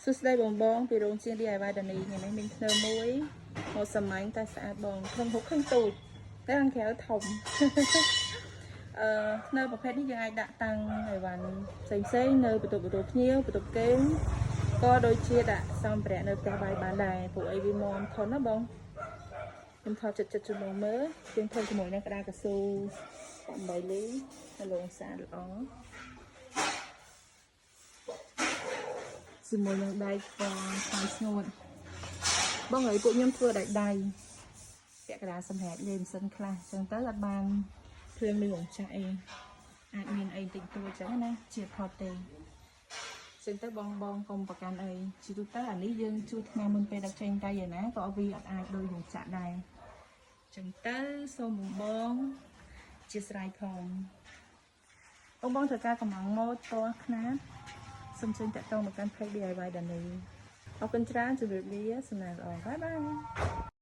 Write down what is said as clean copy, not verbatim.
សួស្តីបងបងពីរោងជាង DIY ដានីថ្ងៃនេះមានធ្នើមួយមកសាមញ្ញតែស្អាតបងក្នុងហុកឃើញទូចតែខាងក្រៅធំធ្នើប្រភេទនេះយើងអាចដាក់តាំងអីវ៉ាន់ផ្សេងនៅបន្ទប់ភ្ញៀវបន្ទប់គេងក៏ដូចជាដាក់សម្ភារៈនៅផ្ទះបាយបានដែរព្រោះអីវាមមធន់ណាបងខ្ញុំថតចិត្តជំនុំមើលជាងធ្វើជាមួយនឹងក្តារកស៊ូ8លីហើយលងសាល្អជាមួយនឹងដៃបងស្អាតស្ងួតបងឲ្យពួកខ្ញុំធ្វើដៃពាក់កណ្ដាលសម្រាប់លេងម៉ាស៊ីនខ្លះអញ្ចឹងទៅអត់បានគ្រឿងលឺអង្ចាក់អីអាចមានអីតិចតួចអញ្ចឹងណាជាផតទេអញ្ចឹងទៅបងកុំប្រកាន់អីជាទូទៅអានេះយើងជួយថ្ងៃមុនពេលដឹកចេញទៅយ៉ាងណាក៏វាអត់អាចដូចរោងចក្រដែរអញ្ចឹងទៅសូមបងជាស្រ័យផងបងត្រូវការកម្លាំងម៉ូតតខ្នាតសូមជើញតាក់ទងមកកាន់ page DIY ដានីអរគុណច្រើនជម្រាបលាសំណាងល្អបាយបាយ